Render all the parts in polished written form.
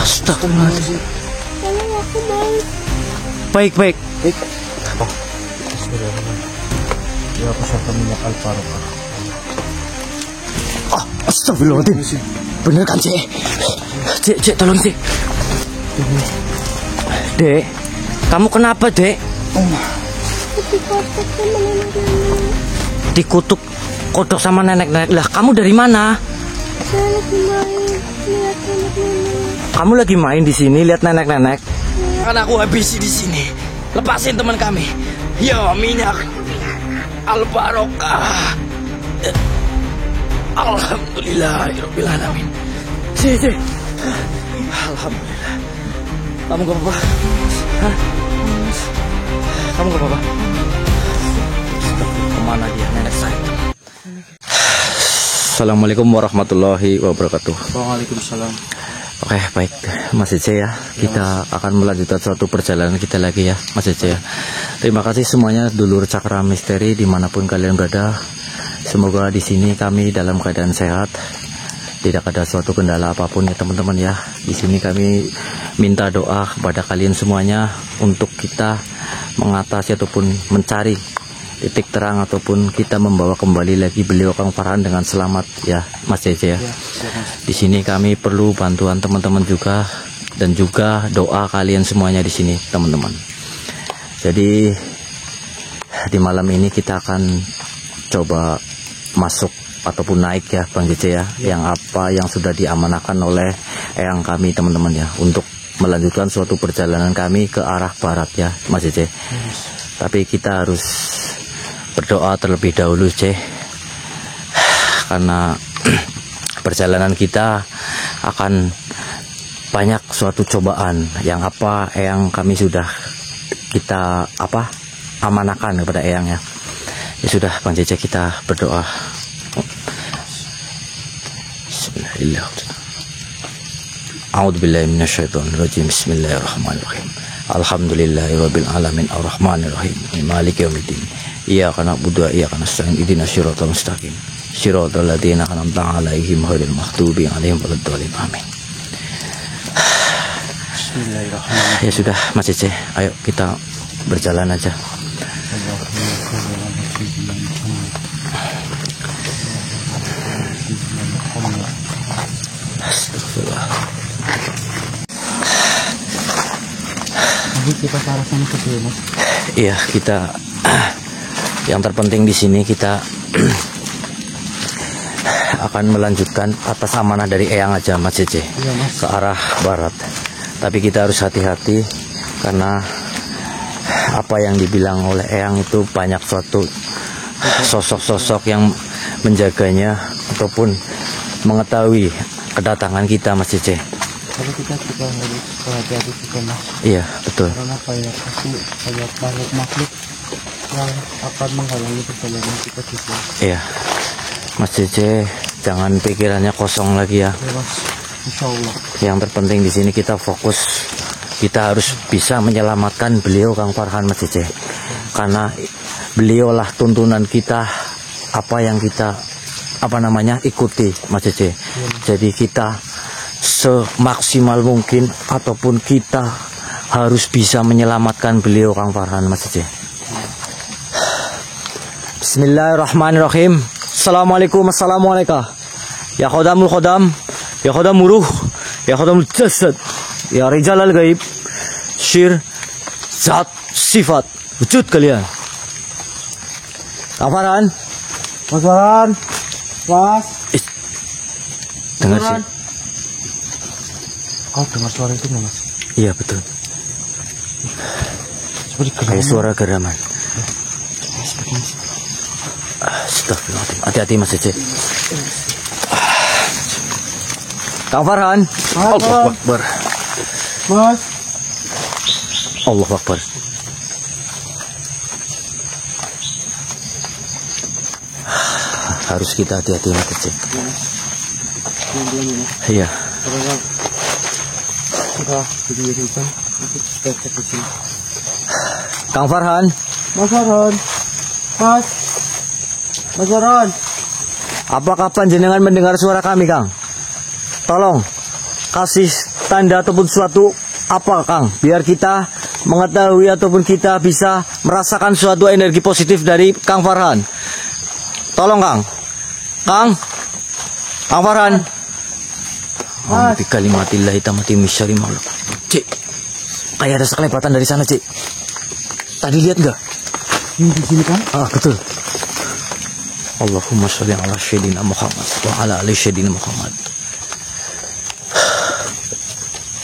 Astagfirullahaladzim. Tolong aku, Bang. Baik. Oh, ya aku sampai minyak Al-Barokah. Astagfirullahaladzim. Bener kan, Cek? Cek, tolong, Cek. Dek, kamu kenapa, Dek? Dikutuk Dikutuk kodok sama nenek-nenek. sama nenek-nenek. Lah, kamu dari mana? Saya lagi main lihat nenek-nenek. Kamu lagi main di sini lihat nenek-nenek. Kan aku habisi di ssini. Lepasin teman kami. Ya, minyak Al-Barokah. Alhamdulillahirabbil alamin. Cek. Alhamdulillah. Kamu gak apa-apa? Hah? Kamu gak apa-apa? Kemana dia nenek saya? Assalamualaikum warahmatullahi wabarakatuh. Waalaikumsalam. Oke, baik Mas Ece ya. Kita akan melanjutkan suatu perjalanan kita lagi ya Mas Ece ya. Terima kasih semuanya dulur Cakra Misteri dimanapun kalian berada. Semoga di sini kami dalam keadaan sehat, tidak ada suatu kendala apapun ya teman-teman ya. Di sini kami minta doa kepada kalian semuanya untuk kita mengatasi ataupun mencari titik terang ataupun kita membawa kembali lagi beliau Kang Farhan dengan selamat ya Mas Cece ya. Di sini kami perlu bantuan teman-teman juga dan juga doa kalian semuanya di sini teman-teman. Jadi di malam ini kita akan coba masuk ataupun naik ya Bang Cece ya, yang apa yang sudah diamanahkan oleh eyang kami teman-teman ya untuk melanjutkan suatu perjalanan kami ke arah barat ya Mas Cece. Tapi kita harus berdoa terlebih dahulu Ceh, karena perjalanan kita akan banyak suatu cobaan yang apa eyang kami sudah kita amanahkan kepada eyang ya. Ya sudah Bang Cece, kita berdoa. Bismillahirrahmanirrahim. A'udzubillahi minasyaitonirrajim. Bismillahirrahmanirrahim. Alhamdulillahirabbil alamin arrahmanirrahim maliki yaumiddin. Iyyaka na'budu wa iyyaka nasta'in ihdinas siratal mustaqim. Siratal ladzina an'amta 'alaihim ghairil maghdubi 'alaihim waladdallin. Amin. Bismillahirrahmanirrahim. Ya sudah Mas Cece, ayo kita berjalan aja. Astagfirullah. Jadi kita ke arah sana ke Mas. Iya, kita yang terpenting di sini kita akan melanjutkan atas amanah dari eyang aja Mas Cece, Iya, Mas. ke arah barat. Tapi kita harus hati-hati karena apa yang dibilang oleh eyang itu banyak suatu sosok-sosok yang menjaganya ataupun mengetahui kedatangan kita Mas Cece. Tapi kita juga harus hati-hati juga Mas. Iya betul. Karena kayak makhluk yang akan menghalangi perjalanan kita juga. Iya Mas Cece, jangan pikirannya kosong lagi ya. Ya Mas, insya Allah. Yang terpenting di sini kita fokus. Kita harus bisa menyelamatkan beliau Kang Farhan Mas Cece. Karena beliaulah tuntunan kita, apa yang kita ikuti Mas Cece. Jadi kita semaksimal mungkin ataupun kita harus bisa menyelamatkan beliau Kang Farhan Mas Cece. Bismillahirrahmanirrahim. Assalamualaikum. Ya khodamul khodam, ya khodamul ruh, ya khodamul jasad, ya rijal al gaib, syir, zat, sifat, wujud kalian. Kang Farhan. Mas Farhan. Mas. Dengar sih. Kau dengar suara itu nggak Mas? Iya betul. Seperti Kayak geraman. suara geraman. Astagfirullahaladzim. Hati-hati Mas Cece. Kang Farhan. Allahu Akbar. Mas. Allahu Akbar. Harus kita hati-hati Mas Cece. Iya. Karena sudah didirikan untuk step ke sini. Kang Farhan. Mas Farhan. Mas Farhan. Apakah panjenengan mendengar suara kami, Kang? Tolong kasih tanda ataupun suatu apa Kang? Biar kita mengetahui ataupun kita bisa merasakan suatu energi positif dari Kang Farhan. Tolong Kang. Kang Farhan. Bi kalimatillahi tammati min syarri ma khalaq. Cik, kayak ada sekelebatan dari sana, Cik. Tadi lihat nggak? Ini di sini kan? Ah, betul. Allahumma sholli ala sayyidina Muhammad wa ala ali sayyidina Muhammad.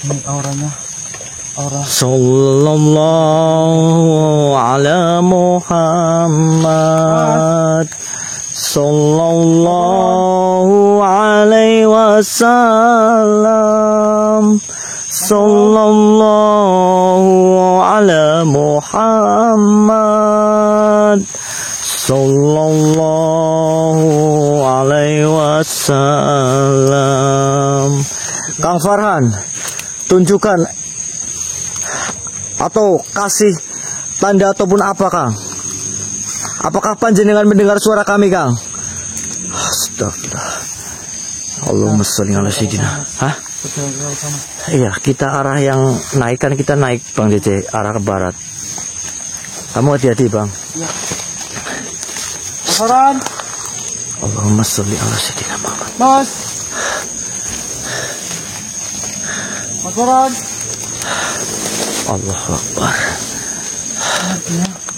Ini auranya. Aura. Sallallahu ala Muhammad. Sallallahu alaihi wasallam. Sallallahu ala Muhammad. Sallallahu alaihi wasallam. Kang Farhan, tunjukkan atau kasih tanda ataupun apa Kang? Apakah panjenengan mendengar suara kami Kang? Astagfirullah. Allahumma sholli ala sayyidina. Hah? Iya, kita arah yang naik kan kita naik Bang Cece, arah ke barat. Kamu hati-hati Bang. Ya. Farhan. Allahumma sholli ala sayyidina Muhammad. Mas Farhan. Allahu Akbar.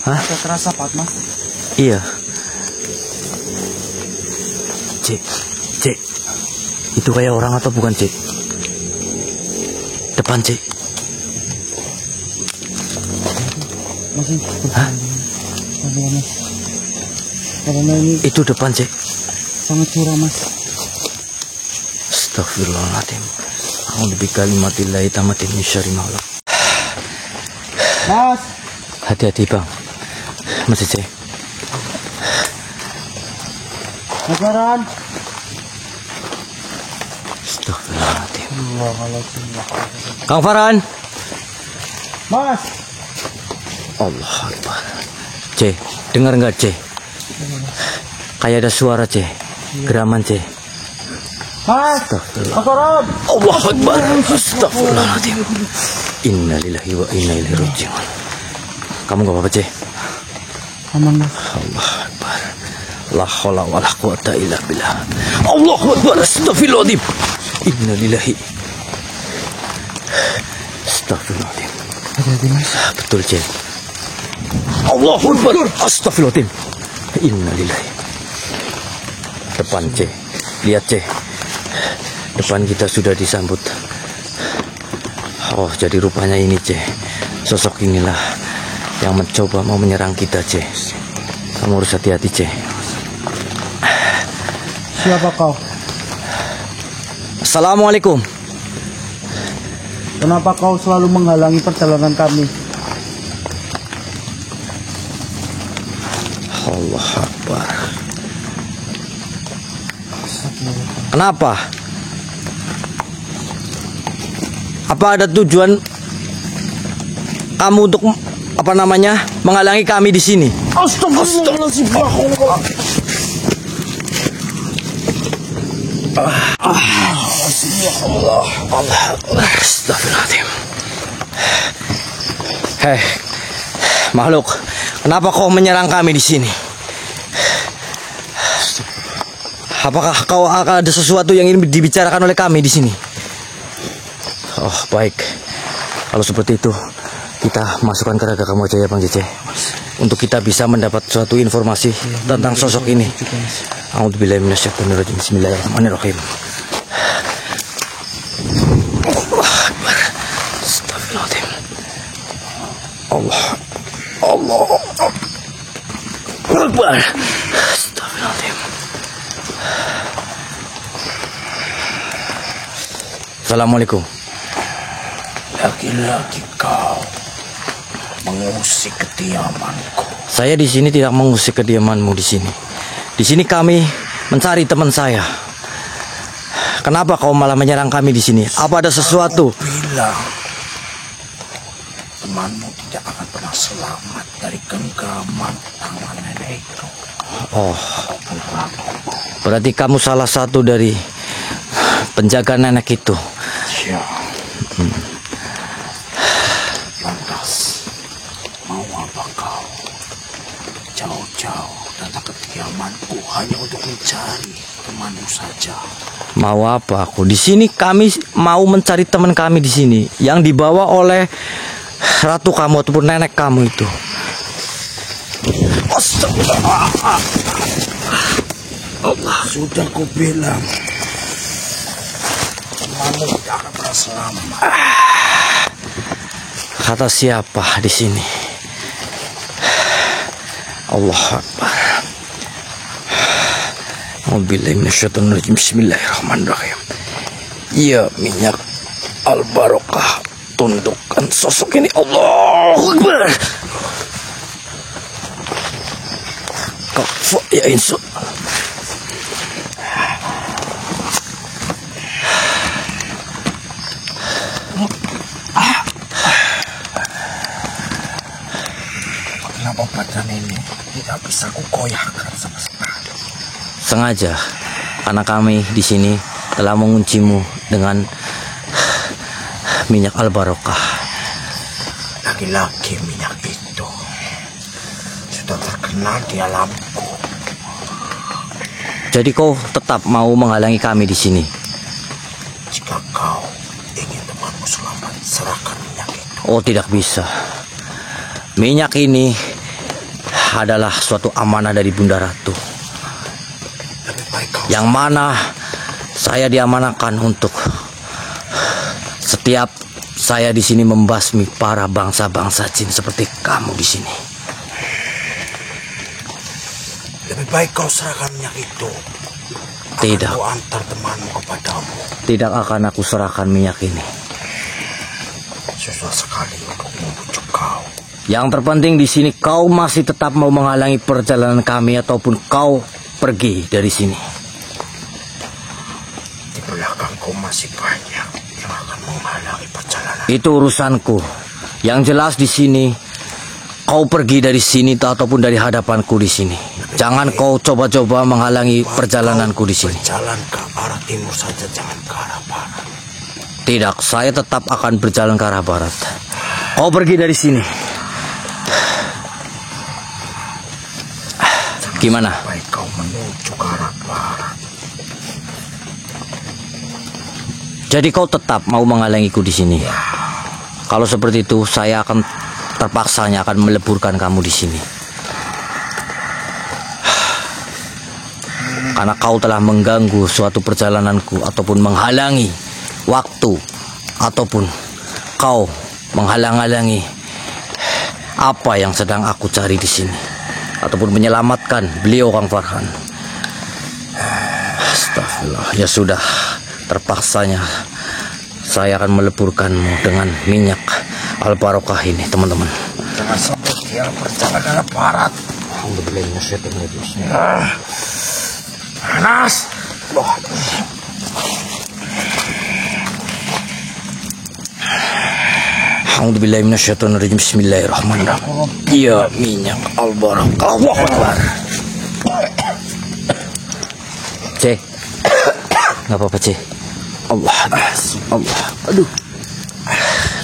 Hah? Ada terasa Pak Mas. Iya. Cik. Itu kayak orang atau bukan, Cik? Depan, Cik. Masih. Hah? Mas. Karena ini Itu depan, Cik. sangat curang Mas. Astagfirullahaladzim. A'udzu bikalimatillahi tammati min syarri ma khalaq. Mas. Hati-hati Bang. Mas Cece. Mas Farhan. Astagfirullahaladzim. Astagfirullahaladzim. Kang Farhan. Mas. Allah Akbar. C, dengar nggak C? Kayak ada suara C. Geraman C. Mas. Astagfirullah. Mas Farhan. Allah Akbar. Astagfirullahaladzim. Innalillahi wa inna ilaihi raji'un. Kamu gak apa-apa, C? Aman Mas. Allah Akbar. La haula wa la quwata illa billah. Allahu Akbar. Astagfirullahaladzim. Innalillahi. Astagfirullahaladzim. Hati-hati Mas. Betul, C. Allahu Akbar. Astagfirullahaladzim. Innalillahi. Depan, C. Lihat, C. Depan kita sudah disambut. Oh, jadi rupanya ini, C. Sosok inilah yang mencoba mau menyerang kita, C. Kamu harus hati-hati, C. Siapa kau? Assalamualaikum. Kenapa kau selalu menghalangi perjalanan kami? Allah Akbar. Kenapa? Apa ada tujuan kamu untuk menghalangi kami di sini? Astagfirullahaladzim. Astagfirullahaladzim. Hei, makhluk, kenapa kau menyerang kami di sini? Apakah kau ada sesuatu yang ingin dibicarakan oleh kami di sini? Oh, baik. Kalau seperti itu, kita masukkan ke raga kamu aja ya, Bang Cece. Untuk kita bisa mendapat suatu informasi tentang sosok ini. A'udzubillahi minasyaitonirrajim. Bismillahirrahmanirrahim. Allah Akbar. Astagfirullahaladzim. Allah Akbar. Astagfirullahaladzim. Assalamualaikum. Lagi-lagi kau mengusik kediamanku. Saya di sini tidak mengusik kediamanmu di sini. Di sini kami mencari teman saya. Kenapa kau malah menyerang kami di sini? Apa ada sesuatu? Bilang temanmu tidak akan pernah selamat dari genggaman tangan nenek itu. Oh, berarti kamu salah satu dari penjaga nenek itu. Ya. Lantas, mau apa kau? Jauh-jauh datang ke kediamanku hanya untuk mencari temanmu saja. Mau apa aku? Di sini kami mau mencari teman kami di sini yang dibawa oleh ratu kamu ataupun nenek kamu itu. Allah, sudah ku bilang temanmu tidak akan pernah selamat. Kata siapa di sini? Allah Akbar. Bismillahirrahmanirrahim. Ya minyak al-barokah, tundukkan sosok ini. Allah Akbar. Kafa ya insu. Kenapa badan ini tidak bisa kukoyakkan sama sekali? Sengaja karena kami di sini telah menguncimu dengan minyak al-barokah. Lagi-lagi minyak itu sudah terkenal di alamku. Jadi kau tetap mau menghalangi kami di sini? Jika kau ingin temanmu selamat, serahkan minyak itu. Oh, tidak bisa. Minyak ini adalah suatu amanah dari Bunda Ratu, Lebih baik kau yang mana saya diamanahkan untuk setiap saya di sini membasmi para bangsa-bangsa jin seperti kamu di sini. Lebih baik kau serahkan minyak itu. Tidak. Aku antar temanmu kepadamu. Tidak akan aku serahkan minyak ini. Susah sekali untuk membujuk kau. Yang terpenting di sini kau masih tetap mau menghalangi perjalanan kami ataupun kau pergi dari sini. Di belakangku masih banyak yang akan menghalangi perjalanan. Itu urusanku. Yang jelas di sini kau pergi dari sini ataupun dari hadapanku di sini. Jangan kau coba-coba menghalangi perjalananku di sini. Berjalan ke arah timur saja, jangan ke arah barat. Tidak, saya tetap akan berjalan ke arah barat. Kau pergi dari sini. Gimana? Baik kau menuju ke arah barat. Jadi kau tetap mau menghalangiku di sini. Kalau seperti itu, saya akan terpaksanya akan meleburkan kamu di sini. Karena kau telah mengganggu suatu perjalananku ataupun menghalangi waktu ataupun kau menghalang-halangi apa yang sedang aku cari di sini ataupun menyelamatkan beliau Kang Farhan. Astagfirullah. Ya sudah, terpaksanya saya akan meleburkanmu dengan minyak al-barokah ini, teman-teman. Jangan sampai dia berjalan ke arah barat. Panas. Alhamdulillah minasyaitonirrajim. Bismillahirrahmanirrahim. Ya minyak al-barokah. Allahu Akbar. C. Enggak apa-apa, C. Allah. Allah. Aduh.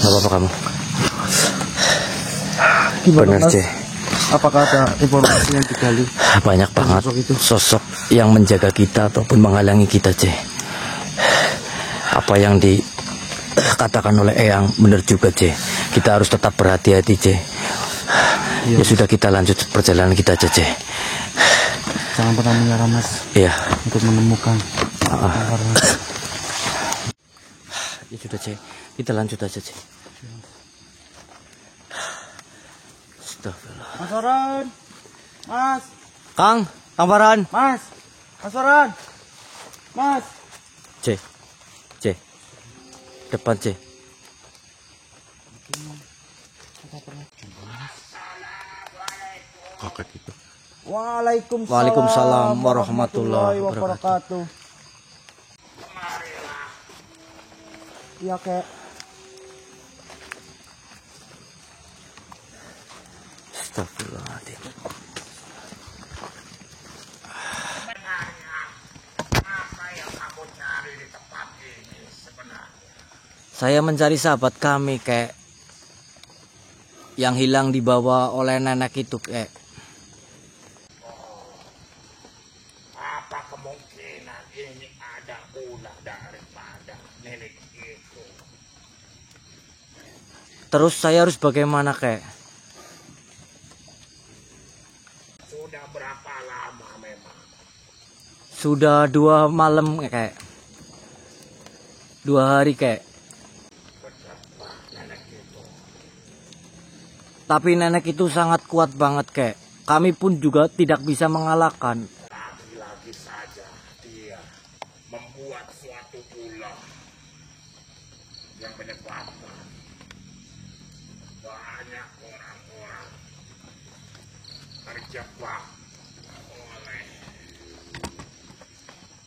Enggak apa-apa kamu. Benar, C. Apakah ada informasi yang digali? Banyak banget sosok yang menjaga kita ataupun menghalangi kita, C. Apa yang dikatakan oleh Eyang benar juga, C. Kita harus tetap berhati-hati, C. Ya sudah, kita lanjut perjalanan kita aja, C. Jangan pernah menyerah, Mas. Iya. Untuk menemukan. Ya sudah, C. Kita lanjut aja, C. Astagfirullah. Mas Farhan. Mas. Kang Farhan. Mas. Mas Farhan. Mas. C. C. Depan, C. Kakak itu. Waalaikumsalam warahmatullahi wabarakatuh. Iya, Kek. Astagfirullahaladzim. Saya mencari sahabat kami, kek. Yang hilang dibawa oleh nenek itu, kek. Apa kemungkinan ini ada ulah daripada nenek itu? Terus saya harus bagaimana, kek? Sudah berapa lama memang? Sudah 2 malam, kek. 2 hari, kek. Betapa nenek itu? Tapi nenek itu sangat kuat banget, kek. Kami pun juga tidak bisa mengalahkan. Lagi-lagi saja dia membuat suatu ulah yang menyebabkan banyak orang-orang terjebak oleh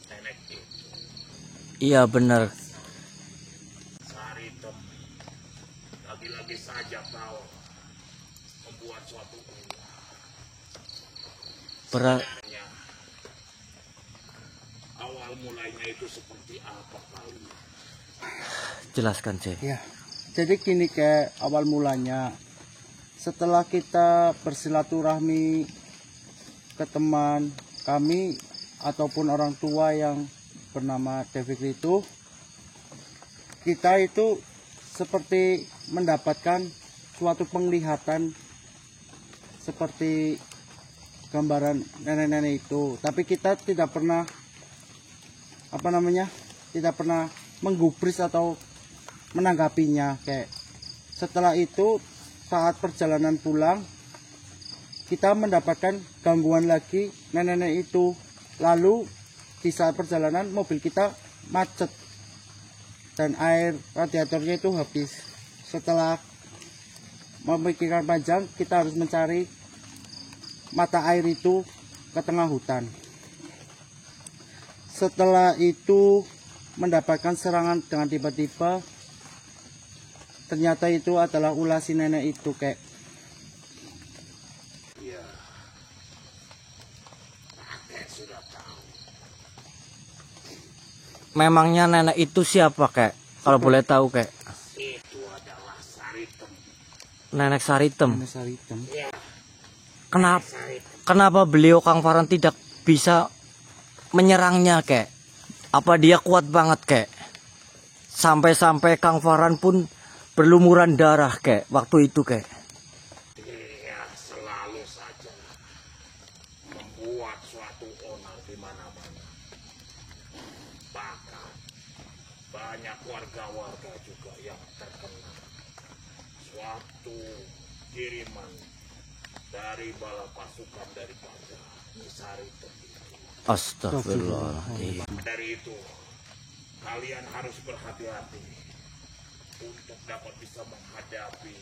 nenek itu. Iya, benar. Saritem lagi-lagi saja kau membuat suatu ulah. Sebenarnya awal mulainya itu seperti apa kali? Jelaskan, C. Ya, jadi gini kayak awal mulanya. Setelah kita bersilaturahmi ke teman kami ataupun orang tua yang bernama David itu, kita itu seperti mendapatkan suatu penglihatan seperti gambaran nenek-nenek itu, tapi kita tidak pernah tidak pernah menggubris atau menanggapinya. Kayak setelah itu saat perjalanan pulang kita mendapatkan gangguan lagi nenek-nenek itu. Lalu di saat perjalanan mobil kita macet dan air radiatornya itu habis. Setelah memikirkan panjang, kita harus mencari mata air itu ke tengah hutan. Setelah itu mendapatkan serangan dengan tiba-tiba, ternyata itu adalah ulah si nenek itu, kayak. Iya, kakek sudah tahu. Memangnya nenek itu siapa, kek? Kalau boleh tahu, kek. Itu adalah Saritem. Nenek Saritem. Nenek Saritem. Ya, Kenapa beliau Kang Farhan tidak bisa menyerangnya, kek? Apa dia kuat banget, kek? Sampai-sampai Kang Farhan pun berlumuran darah, kek, waktu itu, kek. dia selalu saja membuat suatu onar di mana-mana. Bahkan banyak warga-warga juga yang terkena suatu kiriman dari bala pasukan daripada Saritem itu. Astagfirullahaladzim. Dari itu, kalian harus berhati-hati untuk dapat bisa menghadapi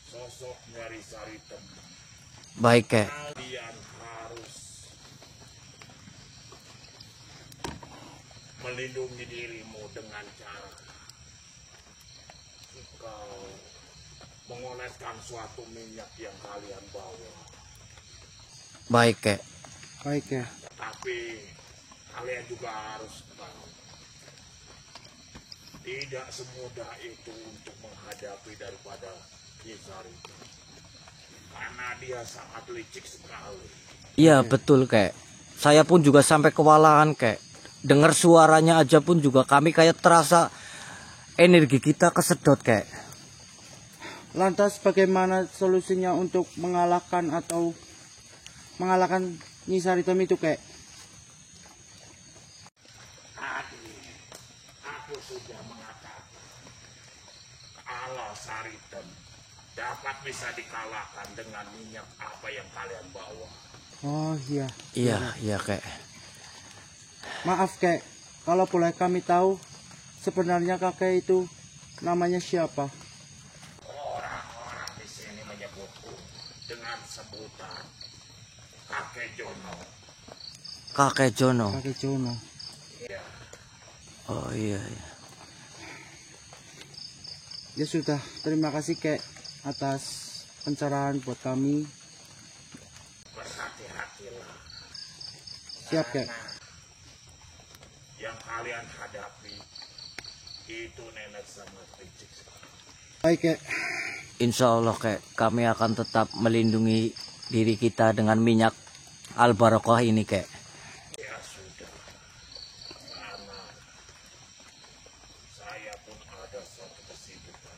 sosok dari Saritem. Baik, kek. Kalian harus melindungi dirimu dengan cara kau mengoleskan suatu minyak yang kalian bawa. Baik, kek. Baik ya. Tapi kalian juga harus tahu, tidak semudah itu untuk menghadapi daripada Kisar itu. Karena dia sangat licik sekali. Iya, betul, kek. Saya pun juga sampai kewalahan, kek. Dengar suaranya aja pun juga kami kayak terasa energi kita kesedot, kek. Lantas bagaimana solusinya untuk mengalahkan Nyi Saritem itu, kayak? Tadi aku sudah mengatakan kalau Saritem dapat bisa dikalahkan dengan minyak apa yang kalian bawa. Oh iya. Iya, kek. Maaf, kayak. Kalau boleh kami tahu, sebenarnya kakek itu namanya siapa? Orang-orang di sini menyebutku dengan sebutan Kakek Jono. Kakek Jono. Kakek Jono. Iya. Oh iya. Ya sudah, terima kasih, kayak, atas pencerahan buat kami. Berhati-hatilah. Siap, kayak. Karena yang kalian hadapi Itu nenek sangat licik sekali. Baik, Kek. Insya Allah kek kami akan tetap melindungi diri kita dengan minyak al-barokah ini kek. Ya sudah. Karena saya pun ada suatu kesibukan.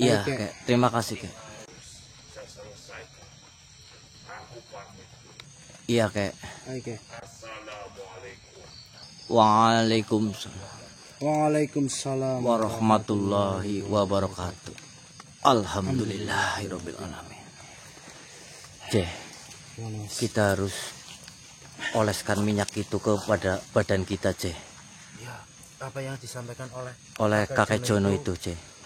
Iya Oke. kek, terima kasih kek. Saya selesaikan. Aku pamit. Iya kek. Baik, Kek. Assalamualaikum. Waalaikumsalam Waalaikumsalam warahmatullahi wabarakatuh. Alhamdulillahirabbil alamin. Gimana, Mas? Kita harus oleskan minyak itu kepada badan kita, Ya, apa yang disampaikan oleh kakek Jono itu,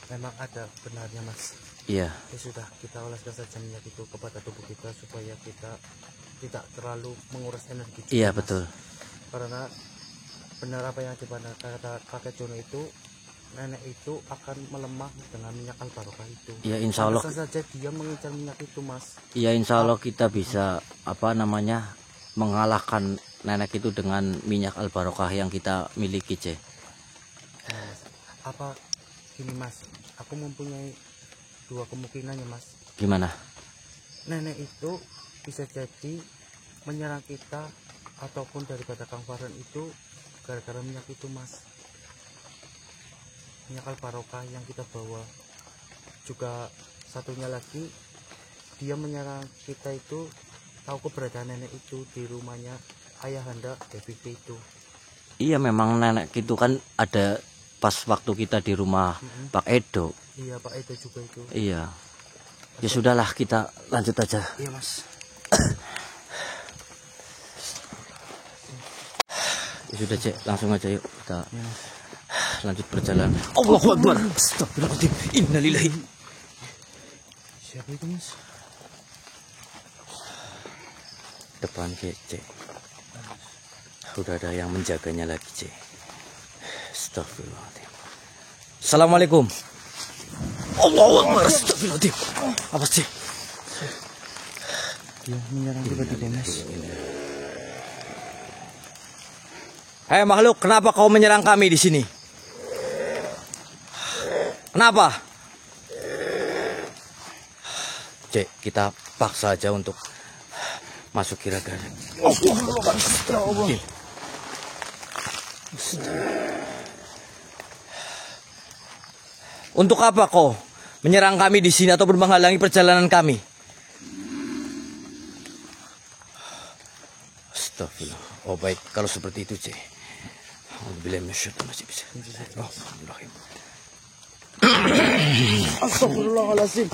memang ada benarnya, Mas. Iya, Ya sudah, kita oleskan saja minyak itu kepada tubuh kita supaya kita tidak terlalu menguras energi juga, iya Mas. betul. Karena benar apa yang kata kakek Jono itu, nenek itu akan melemah dengan minyak al-barokah itu. Ya insya Allah, Pantesan saja dia mengincar minyak itu, Mas. ya insya Allah kita bisa mengalahkan nenek itu dengan minyak al-barokah yang kita miliki, Nah, Mas, apa gini, Mas, aku mempunyai dua kemungkinan ya, Mas. Gimana? Nenek itu bisa jadi menyerang kita ataupun daripada Kang Farhan itu gara-gara minyak itu, Mas. Minyak al-barokah yang kita bawa. Juga satunya lagi, dia menyerang kita itu tahu keberadaan nenek itu di rumahnya ayahanda David itu. Iya memang nenek itu kan ada pas waktu kita di rumah Pak Edo. Iya, Pak itu juga itu. Iya. Ya sudahlah, kita lanjut aja. Iya, Mas. Ya sudah, Cek, langsung aja yuk kita lanjut perjalanan. Allahu Akbar. Astagfirullahaladzim. Innalillahi. Siapa itu, Mas? Depan Cek. Udah ada yang menjaganya lagi, Cek. Astagfirullahaladzim. Assalamualaikum. Allahu Akbar. Astagfirullahaladzim. Apa sih? Dia menyerang tiba-tiba, Mas. Hei makhluk, kenapa kau menyerang kami di sini? Kenapa? Cek, kita paksa aja untuk masuk kira-kira. Untuk apa kau menyerang kami di sini ataupun menghalangi perjalanan kami? Astagfirullah. Oh baik, kalau seperti itu, Cek. Astagfirullahaladzim.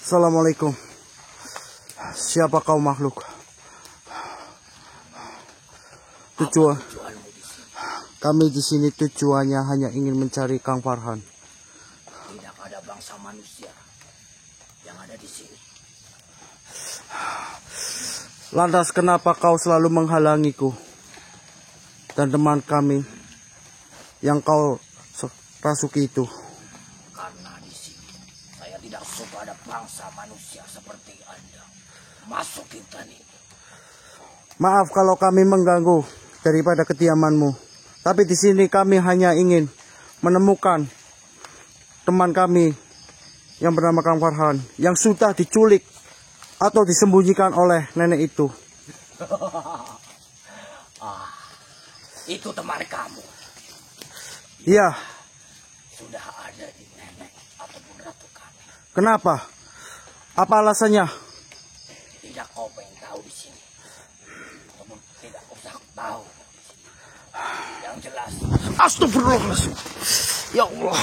Assalamualaikum. Siapa kau makhluk? Tujuan kami di sini tujuannya hanya ingin mencari Kang Farhan. Tidak ada bangsa manusia yang ada di sini. Lantas kenapa kau selalu menghalangiku dan teman kami yang kau rasuki itu? Karena di sini saya tidak suka ada bangsa manusia seperti Anda masuk hutan ini. Maaf kalau kami mengganggu daripada kediamanmu. Tapi di sini kami hanya ingin menemukan teman kami yang bernama Kang Farhan yang sudah diculik atau disembunyikan oleh nenek itu. Itu teman kamu Iya, sudah ada di nenek ataupun ratu kami. kenapa? Apa alasannya? Tidak kau pengen tahu di sini ataupun tidak usah tahu. Yang jelas, Astagfirullahaladzim. Ya Allah.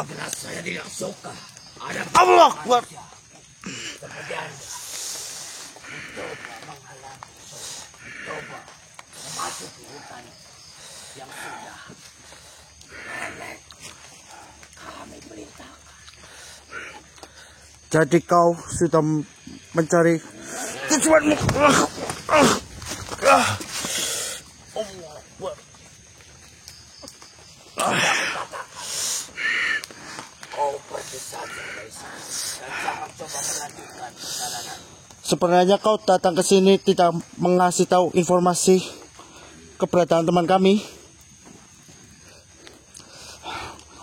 jelas saya tidak suka ada Allah Akbar. kemudian mencoba menghalangi, mencoba memasuki hutan yang sudah nenek kami perintahkan. Jadi kau sudah mencari tujuanmu. Sudah kukatakan Sebenarnya kau datang ke sini tidak mengasih tahu informasi keberadaan teman kami.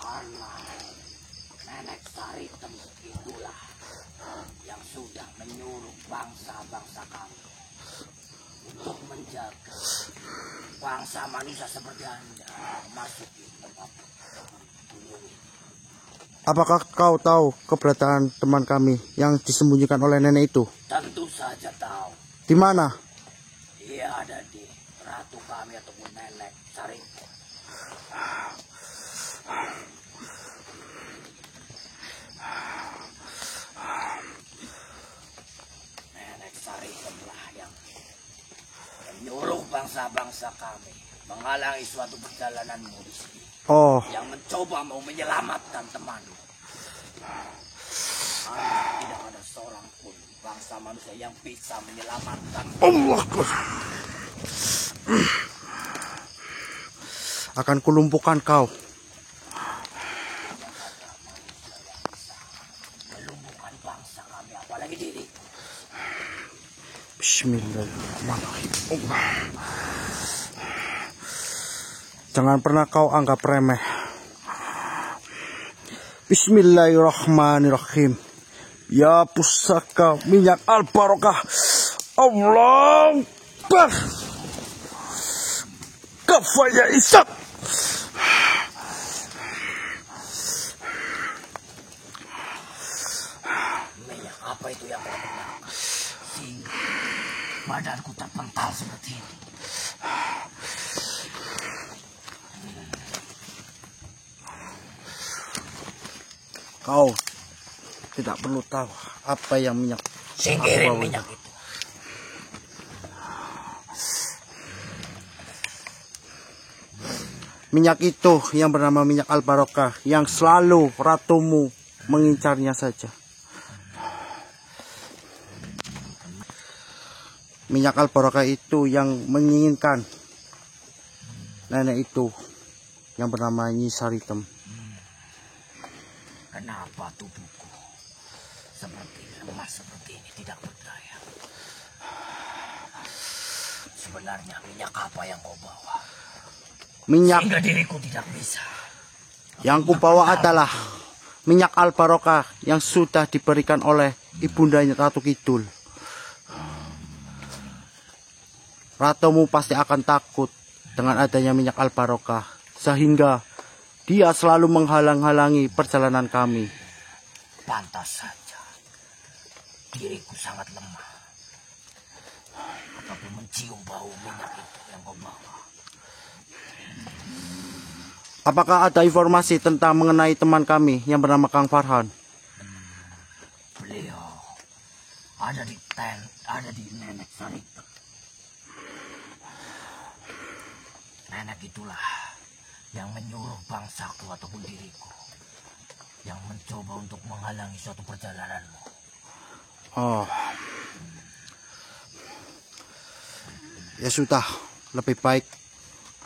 Karena nenek Saritem itulah yang sudah menyuruh bangsa-bangsa kami untuk menjaga bangsa manusia seperti Anda memasuki tempat gunung ini. Apakah kau tahu keberadaan teman kami yang disembunyikan oleh nenek itu? Tentu saja tahu. Di mana? Dia ada di ratu kami ataupun nenek Saritem. Nenek Saritem lah yang menyuruh bangsa-bangsa kami menghalangi suatu perjalananmu di sini. Oh, Yang mencoba mau menyelamatkan temanmu. Karena tidak ada seorang pun bangsa manusia yang bisa menyelamatkan. Allah. Akan kulumpuhkan kau. Melumpuhkan bangsa kami, apalagi diri. Bismillahirrahmanirrahim. Jangan pernah kau anggap remeh. Bismillahirrahmanirrahim. Ya pusaka minyak al-barokah. Allah Akbar. Kafaya isap. Minyak apa itu yang kau gunakan? Sehingga badanku terpental seperti ini. Kau tidak perlu tahu apa yang minyak. Singkirin minyak itu. Minyak itu yang bernama minyak al-barokah yang selalu ratumu mengincarnya saja. Minyak al-barokah itu yang menginginkan nenek itu yang bernama Nyi Saritem. Kenapa tubuhku seperti lemah seperti ini tidak berdaya? Sebenarnya minyak apa yang kau bawa? Minyak Sehingga diriku tidak bisa. yang kubawa adalah minyak al-barokah yang sudah diberikan oleh ibundanya Ratu Kidul. Ratumu pasti akan takut dengan adanya minyak al-barokah, sehingga dia selalu menghalang-halangi perjalanan kami. Pantas saja. Diriku sangat lemah. Tetapi mencium bau minyak itu yang kau bawa. Apakah ada informasi tentang mengenai teman kami yang bernama Kang Farhan? Beliau ada di tent, ada di nenek Saritem. Nenek itulah yang menyuruh bangsaku ataupun diriku yang mencoba untuk menghalangi suatu perjalananmu. Oh. Ya sudah, lebih baik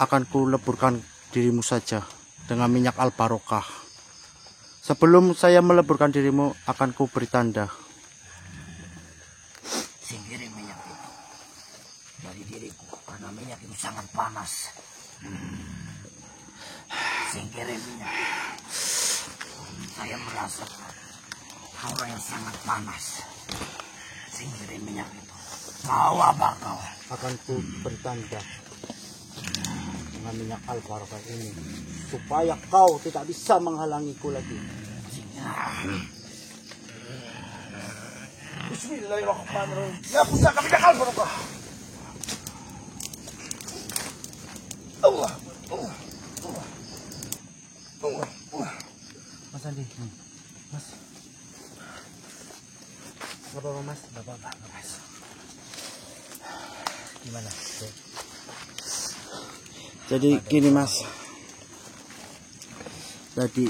akan ku leburkan dirimu saja dengan minyak al-barokah. Sebelum saya meleburkan dirimu, akan ku beri tanda. Singkirin minyak itu dari diriku karena minyak itu sangat panas. Singkirin minyak itu. Saya merasakan aura yang sangat panas. Singkirin minyak itu. Mau apa kau? Akan ku beri tanda dengan minyak al-barokah ini, supaya kau tidak bisa menghalangiku lagi. Bismillahirrahmanirrahim. Ya pusaka minyak al-barokah. Allah. Mas Andi, Mas. Gak apa-apa Mas, gak apa-apa Mas. Gimana? Jadi gini Mas. Tadi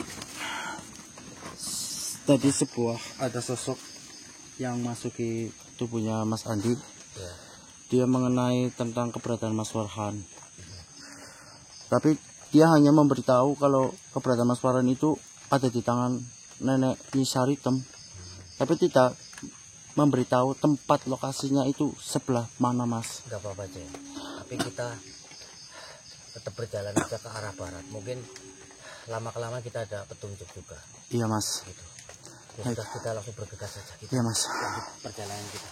ada sosok yang masuki tubuhnya Mas Andi. Dia mengenai tentang keberadaan Mas Farhan. Tapi dia hanya memberitahu kalau keberadaan Mas Farhan itu ada di tangan nenek Nyi Saritem. Tapi tidak memberitahu tempat lokasinya itu sebelah mana, Mas? Enggak apa-apa, Cek. Tapi kita tetap berjalan aja ke arah barat. Mungkin lama-kelamaan kita ada petunjuk juga. Iya, Mas. Gitu. Ya sudah, kita langsung bergegas saja. Kita Iya, Mas. lanjut perjalanan kita.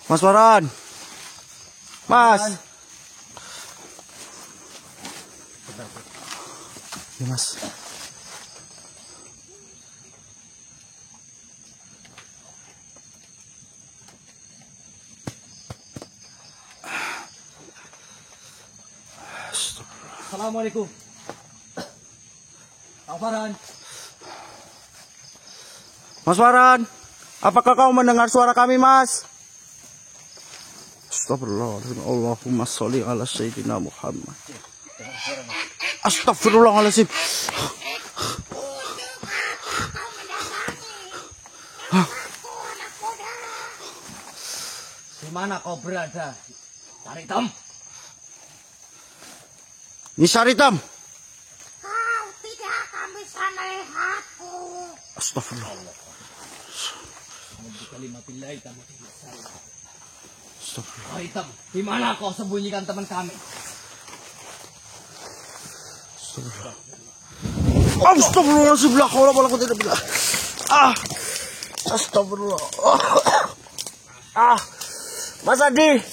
Mas Farhan. Mas. Iya, Mas. Assalamualaikum. Kang Farhan. Mas Farhan, apakah kau mendengar suara kami, Mas? Astagfirullahaladzim. Allahumma sholli ala sayyidina Muhammad. Astagfirullahaladzim. Di mana kau berada? Saritam. Ini Saritam. Kau tidak akan bisa melihatku. Astagfirullah. Saritam, di mana kau sembunyikan teman kami? Astagfirullahaladzim. La haula wala quwwata illa billah. Astagfirullah. Mas Adi.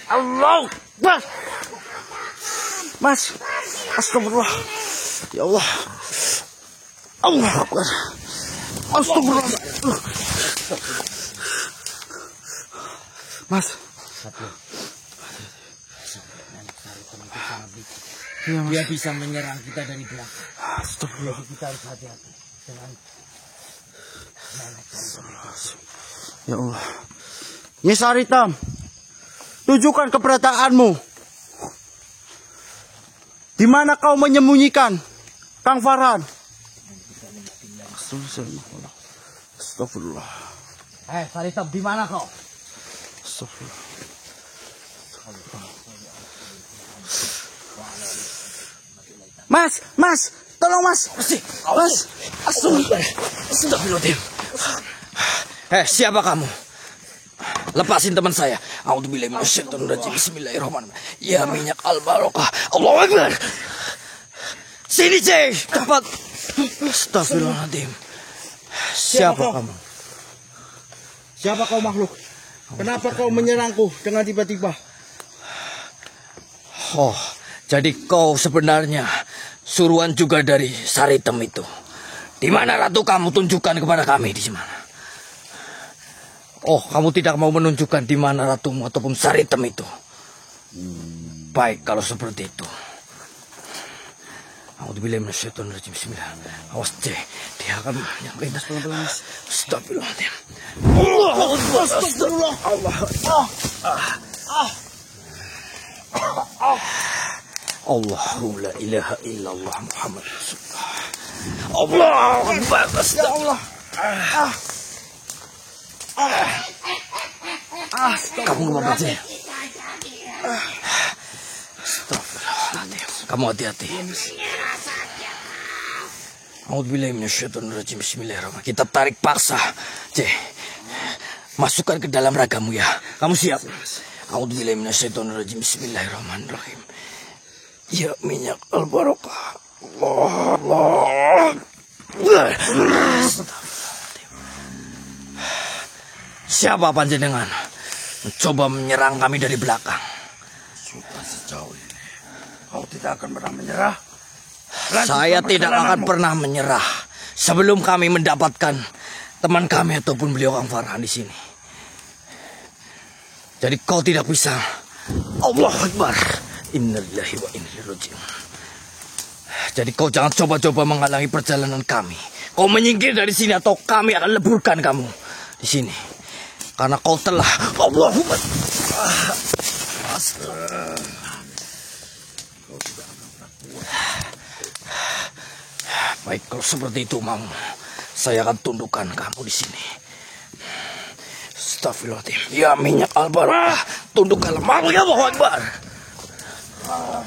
Allah. Mas. Astagfirullah. Ya Allah. Allah Akbar. Astagfirullah. Mas. Iya, Mas. Dia bisa menyerang kita dari belakang. Astagfirullah. Kita harus hati-hati dengan Ya Allah. Nyai Saritam, tunjukkan keberadaanmu. Di mana kau menyembunyikan Kang Farhan? Astagfirullah. Saritam, di mana kau? Astagfirullah. Mas, tolong Mas. Mas, Astagfirullah. Siapa kamu? Lepasin teman saya. A'udzubillahi minasyaitonirrajim. Bismillahirrahmanirrahim. Ya minyak al-barokah. Allahu Akbar. Sini, Cek. Cepat. Astagfirullahaladzim. Siapa kamu? Siapa kau makhluk? Kenapa kau menyerangku dengan tiba-tiba? Oh, jadi kau sebenarnya suruhan juga dari Saritem itu. Di mana ratu kamu tunjukkan kepada kami di mana? Oh, kamu tidak mau menunjukkan di mana ratumu ataupun Saritem itu. Baik kalau seperti itu. A'udzubillahi minasyaitonirrajim. Bismillah. Awas, Cek. Dia akan nyampein. Astagfirullahaladzim. Astagfirullah. Allahu la ilaha illallah Muhammad Rasulullah. Allahu Akbar. Ya Allah. Kamu ngomong aja. Astagfirullahaladzim. Kamu hati-hati. A'udzubillahi minasyaitonirrajim. Bismillahirrahmanirrahim. Kita tarik paksa. Cek. Masukkan ke dalam ragamu ya. Kamu siap? A'udzubillahi minasyaitonirrajim. Bismillahirrahmanirrahim. Ya minyak al-barokah. Allah. Siapa panjenengan? Mencoba menyerang kami dari belakang. Sudah sejauh ini kau tidak akan pernah menyerah. Saya tidak akan pernah menyerah sebelum kami mendapatkan teman kami ataupun beliau Kang Farhan di sini. Jadi kau tidak bisa. Allahu Akbar. Innalillahi wa inna ilaihi raji'un. Jadi kau jangan coba-coba menghalangi perjalanan kami. Kau menyingkir dari sini atau kami akan leburkan kamu di sini. Karena kau telah Allahu Akbar. Baik, kalau seperti itu mau, saya akan tundukkan kamu di sini. Astagfirullahaladzim. Ya minyak al-barokah, tundukkanlah mau ya Allahu Akbar.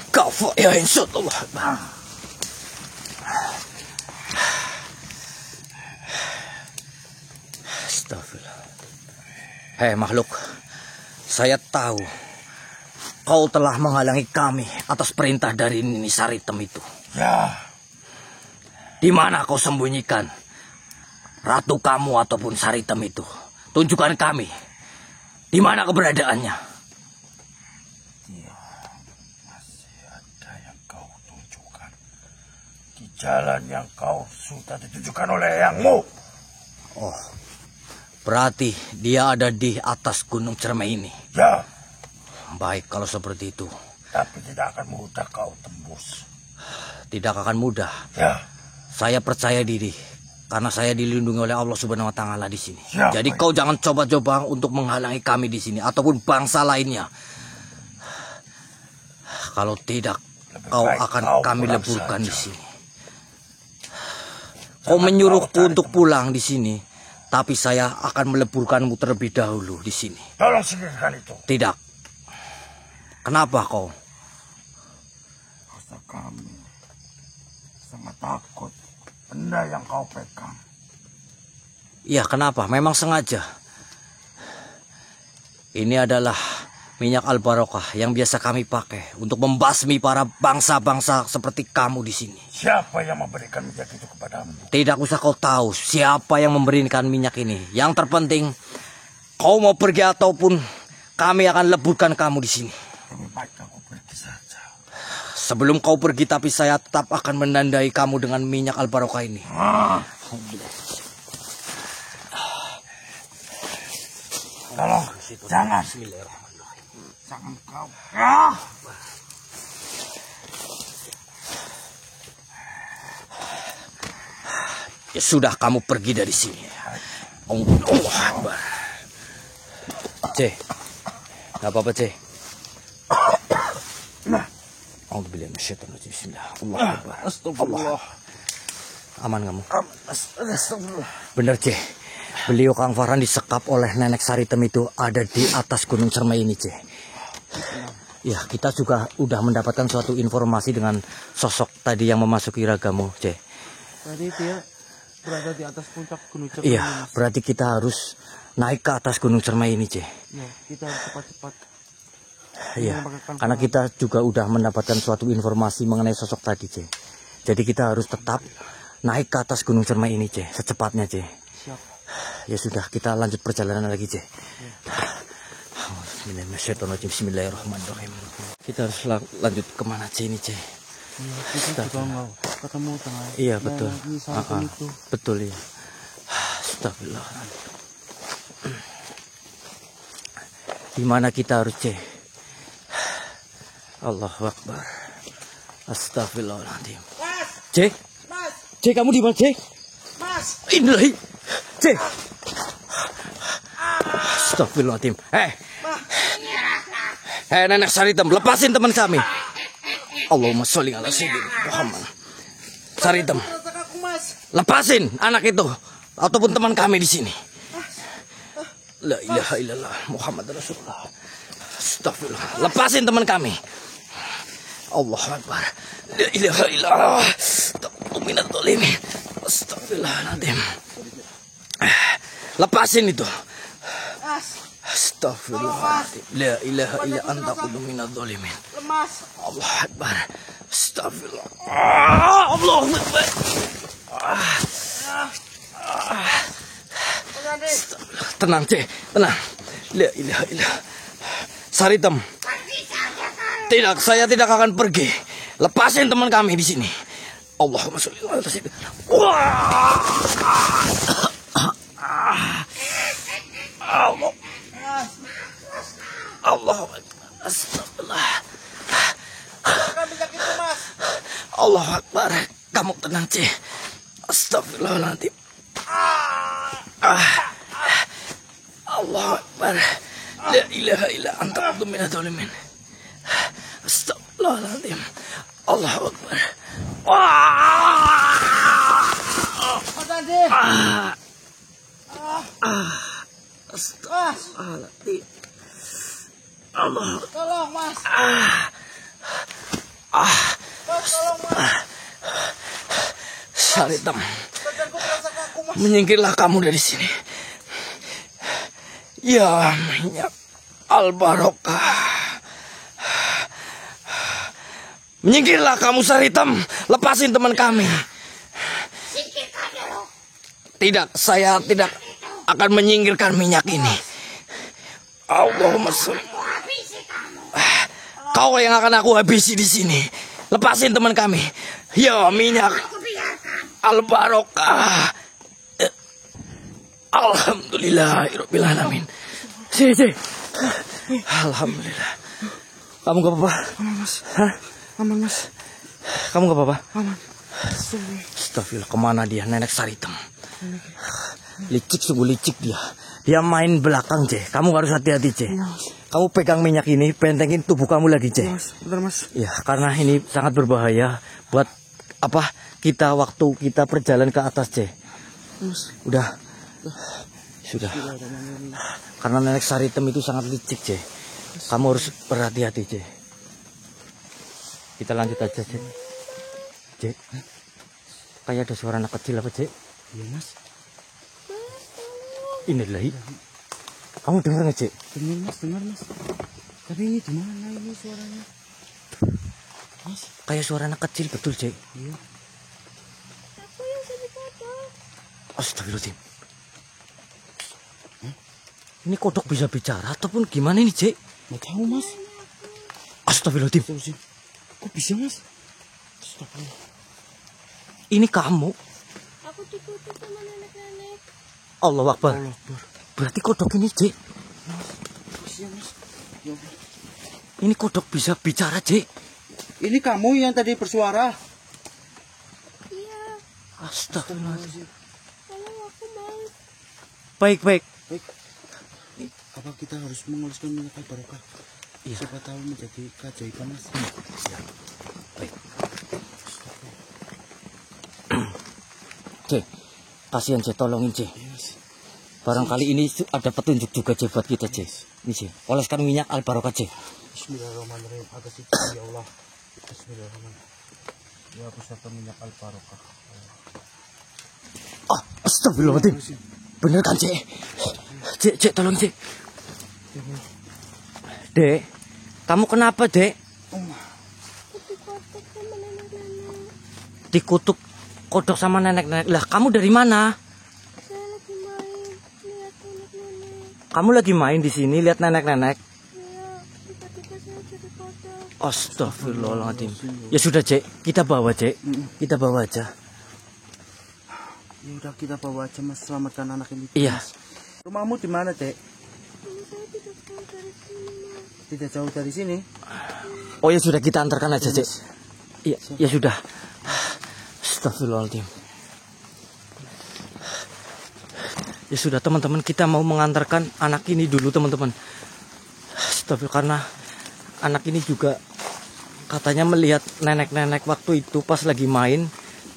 Kafa ya insyaallah. Astagfirullah. Hei makhluk, saya tahu kau telah menghalangi kami atas perintah dari Nini Saritem itu. Ya, Di mana kau sembunyikan ratu kamu ataupun Saritem itu? Tunjukkan kami. Di mana keberadaannya? masih ada yang kau tunjukkan. Di jalan yang kau sudah ditunjukkan oleh eyangmu. Oh, berarti dia ada di atas Gunung Cermai ini. Ya, Baik kalau seperti itu. tapi tidak akan mudah kau tembus. Tidak akan mudah. Ya, Saya percaya diri karena saya dilindungi oleh Allah Subhanahu wa taala di sini. Siap, Jadi baik. kau jangan coba-coba untuk menghalangi kami di sini ataupun bangsa lainnya. Kalau tidak, Lebih kau baik akan kau kami pulang leburkan di saja. sini. Kau Jangan menyuruhku kau tarik untuk pulang di sini, tapi saya akan meleburkanmu terlebih dahulu di sini. Tolong singkirkan itu. Tidak. Kenapa kau? Rasa kami sangat takut benda yang kau pegang. Iya, kenapa? Memang sengaja. Ini adalah minyak al-barokah yang biasa kami pakai untuk membasmi para bangsa-bangsa seperti kamu di sini. Siapa yang memberikan minyak itu kepadamu? Tidak usah kau tahu siapa yang memberikan minyak ini. Yang terpenting, kau mau pergi ataupun kami akan leburkan kamu di sini. Lebih baik aku pergi saja. Sebelum kau pergi, tapi saya tetap akan menandai kamu dengan minyak al-barokah ini. Tolong, jangan. Jangan kau. Ya sudah, kamu pergi dari sini. Allah Akbar. C, nggak apa-apa C. Alhamdulillah, Bismillah. Allah Akbar. Astagfirullah. Aman kamu? Astagfirullah. Bener C. Beliau Kang Farhan disekap oleh Nenek Saritem itu ada di atas Gunung Cermai ini C. Ya, kita juga udah mendapatkan suatu informasi dengan sosok tadi yang memasuki ragamu C. Tadi dia berada di atas puncak Gunung Cermai. Iya, berarti kita harus naik ke atas Gunung Cermai ini C. Ya, kita harus cepat-cepat. Iya, karena kita juga udah mendapatkan suatu informasi mengenai sosok tadi C. Jadi kita harus tetap naik ke atas Gunung Cermai ini C, secepatnya C. Siap. Ya sudah, kita lanjut perjalanan lagi C. Bismillahirrahmanirrahim. Kita harus lanjut kemana C ini C? Ya, kita juga mau ketemu dengan Iya betul. Nenek Saritem itu. Betul ya. Astagfirullah. Di mana kita harus C? Allahu Akbar. Astagfirullahaladzim. C? C, kamu di mana C? Inilah C. Astagfirullahaladzim. Nenek Saritem, lepasin teman kami. Allahumma sholli ala sayyidina Muhammad. Saritem, lepasin anak itu ataupun teman kami di sini. La ilaha illallah Muhammad Rasulullah. Astagfirullah. Lepasin teman kami. Allahu Akbar. La ilaha illallah. Minat zalimin. Astagfirullahaladzim. Lepasin itu. Astagfirullahaladzim. La ilaha illa anta qulu minat zalimin. Allahu Akbar. Astagfirullah. Allahu Akbar. Tenang C, tenang. La ilaha illa. Saritem. Tidak, saya tidak akan pergi. Lepasin teman kami di sini. Allahumma sholli ala sayyidina. Allah. Astagfirullah. Allah Akbar. Kamu tenang C. Astagfirullahaladzim. Allah Akbar. La ilaha illa anta qulu minadz zalimin. Astagfirullahaladzim. Allah Akbar. Astagfirullahaladzim. Allah. Tolong, Mas. Saritam, menyingkirlah kamu dari sini. Ya minyak Al-Barokah. Menyingkirlah kamu Saritam, lepasin teman kami. Singkirkan dulu. Tidak, saya tidak akan menyingkirkan minyak ini. Allahumma sholli. Aku habisi kamu. Kau yang akan aku habisi di sini. Lepasin teman kami. Ya minyak Aku biarkan. Al-Barokah. Alhamdulillahirabbil alamin. Sini. Alhamdulillah. Kamu gak apa-apa? Aman mas. Hah? Aman mas. Kamu gak apa-apa? Aman. Astagfirullah, kemana dia? Nenek Saritem. Licik, sungguh licik dia. Dia main belakang, C. Kamu harus hati-hati, C. Kamu pegang minyak ini, bentengin tubuh kamu lagi, C. Mas, benar mas. Ya, karena ini sangat berbahaya buat apa kita waktu kita berjalan ke atas, C. Mas. Udah. Sudah. Karena nenek Saritem itu sangat licik, C. Kamu harus berhati-hati, C. Kita lanjut aja, C. C. Kayak ada suara anak kecil apa, C? Iya mas. Inilah. Kamu dengar nggak, Cek? Dengar mas. Tapi ini di mana ini suaranya? Mas. Kayak suara anak kecil, betul, Cek? Iya. Astagfirullahaladzim. Ini kodok bisa bicara ataupun gimana ini, Cek? Nggak tahu mas. Astagfirullahaladzim. Kok bisa mas? Astagfirullah. Ini kamu. Aku dikutuk sama nenek-nenek. Allahu Akbar. Allah Akbar. Berarti kodok ini, Cek. Bisa mas. Ya Allah. Ini kodok bisa bicara, Cek. Ini kamu yang tadi bersuara. Iya, Astagfirullahaladzim. kalau aku mau. Baik. Baik. Apa kita harus mengoluskan minyak Al-Barokah? Iya. Siapa tahu menjadi keajaiban mas. Baik. Cek. Kasihan, Cek. Tolongin, Cek. Iya mas. Barangkali ini ada petunjuk juga, Cek, buat kita, Cek. Ini, Cek. Oleskan minyak Al-Barokah, Cek. Bismillahirrahmanirrahim. Atas itu ya Allah. Bismillahirrahmanirrahim. Ya aku serta minyak Al-Barokah. Astagfirullahaladzim. Bener kan, Cek? Cek, tolong, Cek. Dek, kamu kenapa, Dek? Dikutuk sama nenek-nenek. Dikutuk kodok sama nenek-nenek. Lah, kamu dari mana? Saya lagi main lihat nenek-nenek. Kamu lagi main di sini lihat nenek-nenek. Iya, tiba-tiba saya jadi kodok. Astagfirullahaladzim. Ya sudah, Cek. Kita bawa, Cek. Kita bawa aja. Ya udah kita bawa aja mas, selamatkan anak ini. Iya. Rumahmu di mana dek? Ini saya tidak tahu dari sini, Mas. Tidak jauh dari sini. Oh ya sudah, kita antarkan aja, Cek. Iya, ya sudah. Astagfirullahaladzim. Ya sudah, teman-teman, kita mau mengantarkan anak ini dulu, teman-teman. Astagfirullah, karena anak ini juga katanya melihat nenek-nenek waktu itu pas lagi main,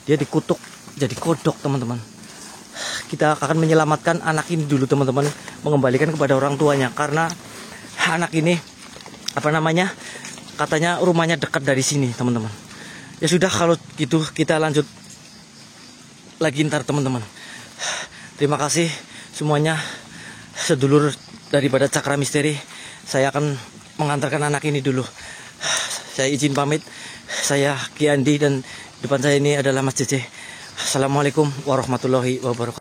dia dikutuk jadi kodok, teman-teman. Kita akan menyelamatkan anak ini dulu, teman-teman, mengembalikan kepada orang tuanya, karena anak ini katanya rumahnya dekat dari sini, teman-teman. Ya sudah, kalau gitu kita lanjut lagi ntar, teman-teman. Terima kasih semuanya, sedulur daripada Cakra Misteri. Saya akan mengantarkan anak ini dulu. Saya izin pamit. Saya Ki Andi dan depan saya ini adalah Mas Cece. Assalamualaikum warahmatullahi wabarakatuh.